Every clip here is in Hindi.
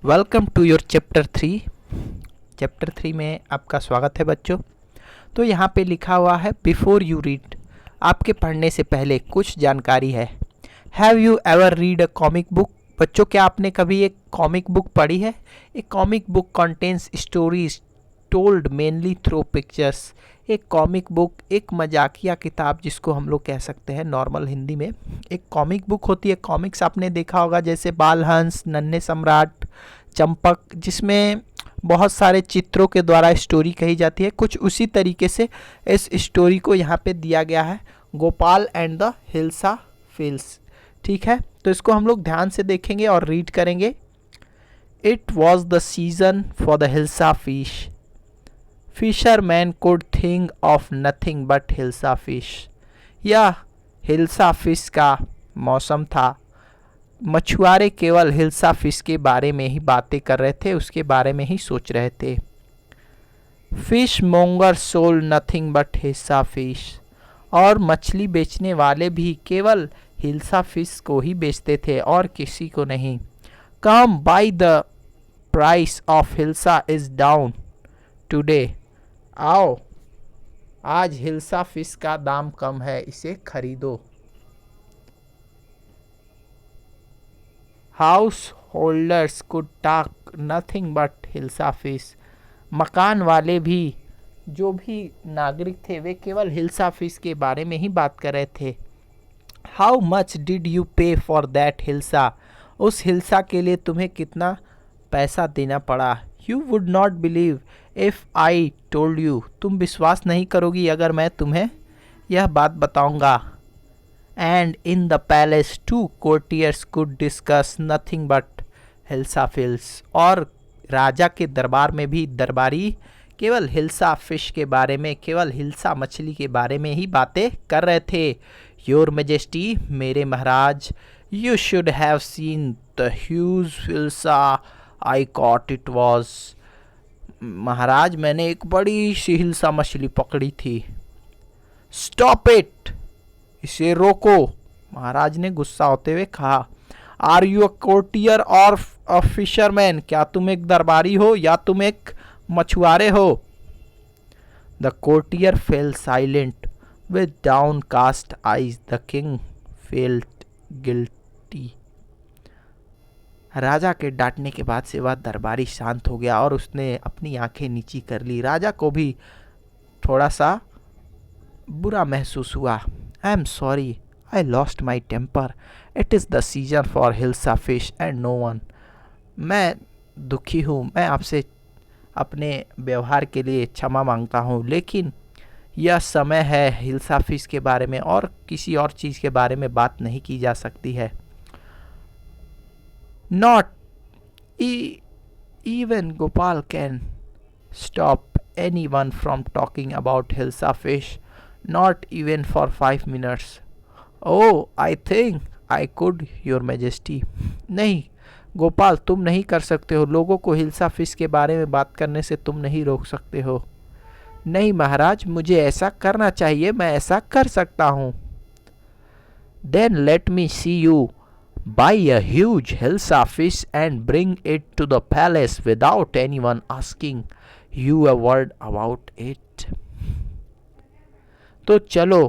Welcome to your chapter 3। Chapter 3 में आपका स्वागत है बच्चों। तो यहाँ पे लिखा हुआ है बिफोर यू रीड, आपके पढ़ने से पहले कुछ जानकारी है। Have you ever read a comic book? बच्चों, क्या आपने कभी एक कॉमिक बुक पढ़ी है? एक comic book contains stories told mainly through pictures. एक कॉमिक बुक एक मजाकिया किताब जिसको हम लोग कह सकते हैं नॉर्मल हिंदी में एक कॉमिक बुक होती है। कॉमिक्स आपने देखा होगा जैसे बालहंस, नन्हे सम्राट, चंपक, जिसमें बहुत सारे चित्रों के द्वारा स्टोरी कही जाती है। कुछ उसी तरीके से इस स्टोरी को यहाँ पे दिया गया है, गोपाल एंड द हिल्सा फिल्स। ठीक है, तो इसको हम लोग ध्यान से देखेंगे और रीड करेंगे। It was the season for the hilsa fish. Fisherman could think of nothing but hilsa fish. यह हिल्सा फिश का मौसम था। मछुआरे केवल हिल्सा फिश के बारे में ही बातें कर रहे थे, उसके बारे में ही सोच रहे थे। Fishmonger sold nothing but hilsa fish. और मछली बेचने वाले भी केवल हिल्सा फिश को ही बेचते थे और किसी को नहीं। Come by the price of hilsa is down today. आओ, आज हिल्सा फिश का दाम कम है, इसे खरीदो। House holders could talk nothing but hilsa fish. मकान वाले भी, जो भी नागरिक थे, वे केवल हिल्सा फिश के बारे में ही बात कर रहे थे। हाउ मच डिड यू पे फॉर दैट हिल्सा? उस हिल्सा के लिए तुम्हें कितना पैसा देना पड़ा? You would not believe if I told you. तुम विश्वास नहीं करोगी अगर मैं तुम्हें यह बात बताऊंगा। And in the palace too courtiers could discuss nothing but hilsa fish. और राजा के दरबार में भी दरबारी केवल हिल्सा फिश के बारे में, केवल हिल्सा मछली के बारे में ही बातें कर रहे थे। योर मेजेस्टी, मेरे महाराज, you should have seen the huge hilsa I caught. It was, महाराज मैंने एक बड़ी सी हिल्सा मछली पकड़ी थी। स्टॉप इट, इसे रोको, महाराज ने गुस्सा होते हुए कहा। आर यू अ कोर्टियर और अ फिशरमैन? क्या तुम एक दरबारी हो या तुम एक मछुआरे हो? The courtier fell silent with downcast eyes. The king felt guilty. राजा के डांटने के बाद से वह दरबारी शांत हो गया और उसने अपनी आंखें नीची कर ली। राजा को भी थोड़ा सा बुरा महसूस हुआ। I am sorry, I lost my temper. It is the season for hilsa fish and no one. मैं दुखी हूँ, मैं आपसे अपने व्यवहार के लिए क्षमा मांगता हूँ, लेकिन यह समय है हिल्सा फिश के बारे में और किसी और चीज़ के बारे में बात नहीं की जा सकती है। Not even Gopal can stop anyone from talking about Hilsa fish, not even for 5 minutes. Oh, I think I could, Your Majesty. नहीं गोपाल, तुम नहीं कर सकते हो। लोगों को हिल्सा फिश के बारे में बात करने से तुम नहीं रोक सकते हो। नहीं महाराज, मुझे ऐसा करना चाहिए, मैं ऐसा कर सकता हूँ। Then let me see you buy a huge hilsa fish and bring it to the palace without anyone asking you a word about it. तो चलो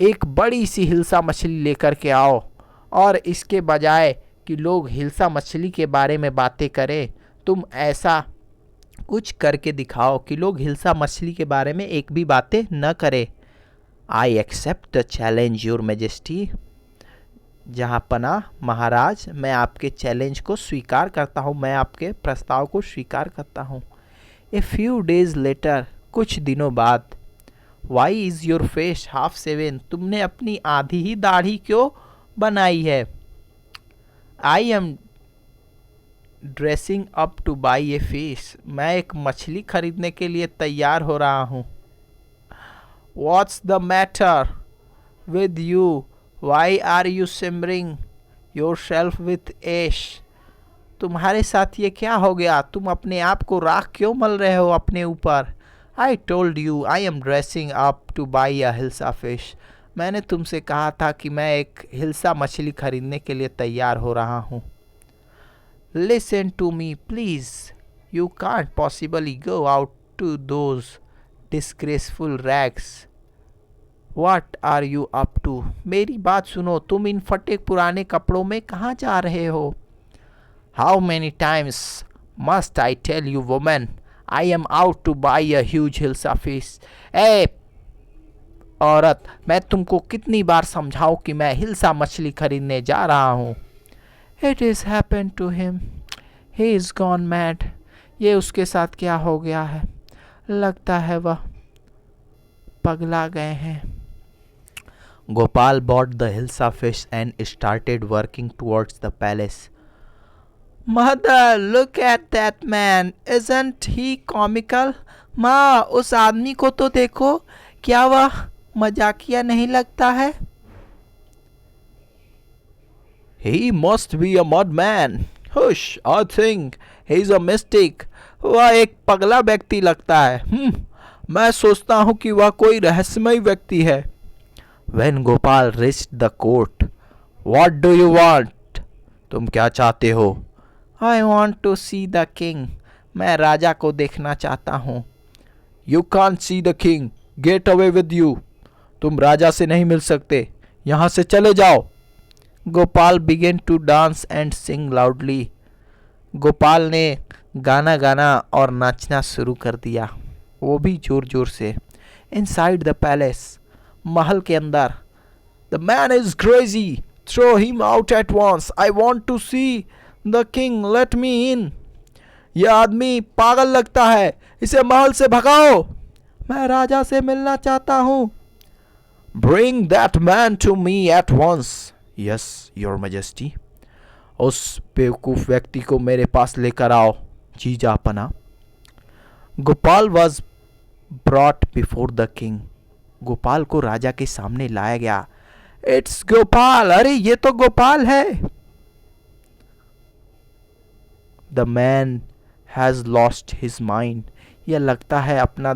एक बड़ी सी हिल्सा मछली लेकर के आओ, और इसके बजाय कि लोग हिल्सा मछली के बारे में बातें करें, तुम ऐसा कुछ करके दिखाओ कि लोग हिल्सा मछली के बारे में एक भी बातें न करें। I accept the challenge your majesty. जहाँ पना महाराज, मैं आपके चैलेंज को स्वीकार करता हूँ, मैं आपके प्रस्ताव को स्वीकार करता हूँ। ए फ्यू डेज लेटर, कुछ दिनों बाद। Why is your face half shaven? तुमने अपनी आधी ही दाढ़ी क्यों बनाई है? I am dressing up to buy a fish. मैं एक मछली खरीदने के लिए तैयार हो रहा हूँ। What's the matter with you? Why are you simmering yourself with ash? तुम्हारे साथ ये क्या हो गया? तुम अपने आप को राख क्यों मल रहे हो अपने ऊपर? I told you I am dressing up to buy a hilsa fish. मैंने तुमसे कहा था कि मैं एक हिल्सा मछली खरीदने के लिए तैयार हो रहा हूँ। Listen to me, please. You can't possibly go out to those disgraceful rags. What are you up to? मेरी बात सुनो, तुम इन फटे पुराने कपड़ों में कहाँ जा रहे हो? How many times must I tell you, woman? I am out to buy a huge Hilsa fish. ए औरत, मैं तुमको कितनी बार समझाऊं कि मैं हिल्सा मछली खरीदने जा रहा हूँ? It is happened to him. He is gone mad. ये उसके साथ क्या हो गया है? लगता है वह पगला गए हैं. Gopal bought the Hilsa fish and started working towards the palace. Mother, look at that man. Isn't he comical? माँ, उस आदमी को तो देखो, क्या वह मजाकिया नहीं लगता है? He must be a madman. Hush, I think he's a mystic. वह एक पगला व्यक्ति लगता है. मैं सोचता हूँ कि वह कोई रहस्यमय व्यक्ति है. When Gopal reached the court, what do you want? तुम क्या चाहते हो? I want to see the king. मैं राजा को देखना चाहता हूँ. You can't see the king. Get away with you. तुम राजा से नहीं मिल सकते. यहाँ से चले जाओ. Gopal began to dance and sing loudly. Gopal ने गाना गाना और नाचना शुरू कर दिया, वो भी जोर जोर से. Inside the palace, महल के अंदर. The man is crazy. Throw him out at once. I want to see the king. Let me in. यह आदमी पागल लगता है, इसे महल से भगाओ. मैं राजा से मिलना चाहता हूँ. Bring that man to me at once. Yes, your majesty. उस बेवकूफ व्यक्ति को मेरे पास लेकर आओ, जीजापना. Gopal was brought before the king. Gopal को राजा के सामने लाया गया. It's गोपाल. अरे ये तो गोपाल है. The man has lost his mind. यह लगता है अपना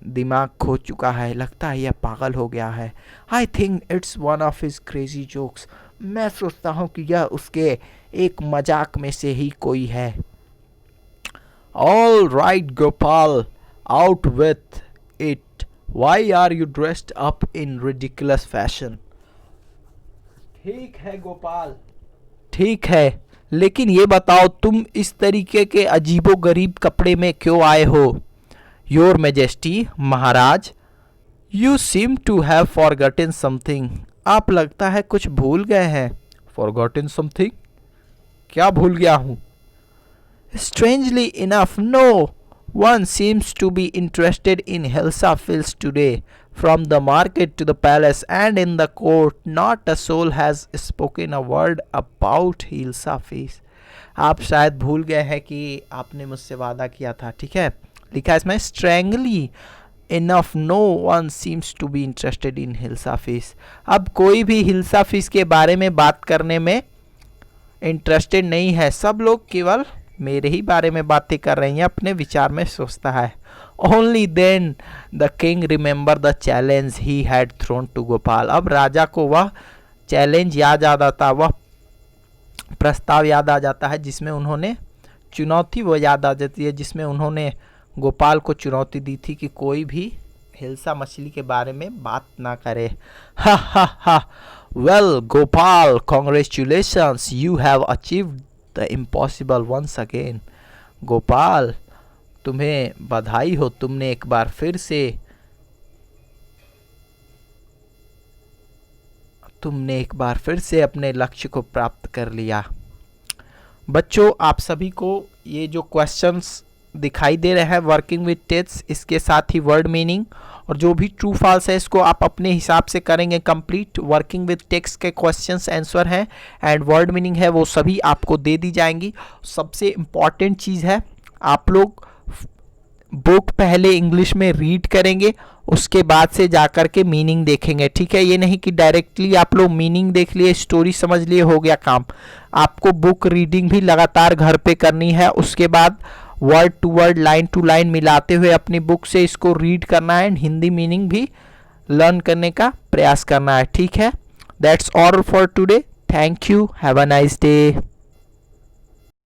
दिमाग खो चुका है, लगता है यह पागल हो गया है. I think it's one of his crazy jokes. मैं सोचता हूँ कि यह उसके एक मजाक में से ही कोई है. All right, Gopal, out with it. Why are you dressed up in ridiculous fashion? ठीक है गोपाल, ठीक है, लेकिन ये बताओ तुम इस तरीके के अजीबो गरीब कपड़े में क्यों आए हो? Your Majesty, Maharaj, you seem to have forgotten something. आप लगता है कुछ भूल गए हैं. Forgotten something? क्या भूल गया हूँ? Strangely enough, no one seems to be interested in Hilsa fish today. From the market to the palace and in the court, not a soul has spoken a word about Hilsa fish. आप शायद भूल गए हैं कि आपने मुझसे वादा किया था, ठीक है. लिखा है इसमें strangely enough no one seems to be interested in Hilsa fish. अब कोई भी हिल्सा फिश के बारे में बात करने में इंटरेस्टेड नहीं है. सब लोग केवल मेरे ही बारे में बातें कर रही हैं, अपने विचार में सोचता है. Only then the king remembered the challenge he had thrown to Gopal. अब राजा को वह चैलेंज याद आ जाता, वह प्रस्ताव याद आ जाता है जिसमें उन्होंने चुनौती वो याद आ जाती है जिसमें उन्होंने गोपाल को चुनौती दी थी कि कोई भी हिल्सा मछली के बारे में बात ना करे. हा हा हा. Well, Gopal, congratulations, you have achieved the impossible once again. Gopal, तुम्हें बधाई हो, तुमने एक बार फिर से अपने लक्ष्य को प्राप्त कर लिया. बच्चों, आप सभी को ये जो क्वेश्चंस दिखाई दे रहे हैं वर्किंग विद टेक्स्ट, इसके साथ ही वर्ड मीनिंग और जो भी ट्रू फॉल्स है इसको आप अपने हिसाब से करेंगे कंप्लीट. वर्किंग विद टेक्स्ट के क्वेश्चंस आंसर हैं एंड वर्ड मीनिंग है वो सभी आपको दे दी जाएंगी. सबसे इम्पॉर्टेंट चीज़ है, आप लोग बुक पहले इंग्लिश में रीड करेंगे, उसके बाद से जाकर के मीनिंग देखेंगे, ठीक है. ये नहीं कि डायरेक्टली आप लोग मीनिंग देख लिए, स्टोरी समझ लिए, हो गया काम. आपको बुक रीडिंग भी लगातार घर पे करनी है. उसके बाद word to word, line to line मिलाते हुए अपनी बुक से इसको रीड करना है एंड हिंदी मीनिंग भी लर्न करने का प्रयास करना है, ठीक है. That's all for today. Thank you. Have a nice day.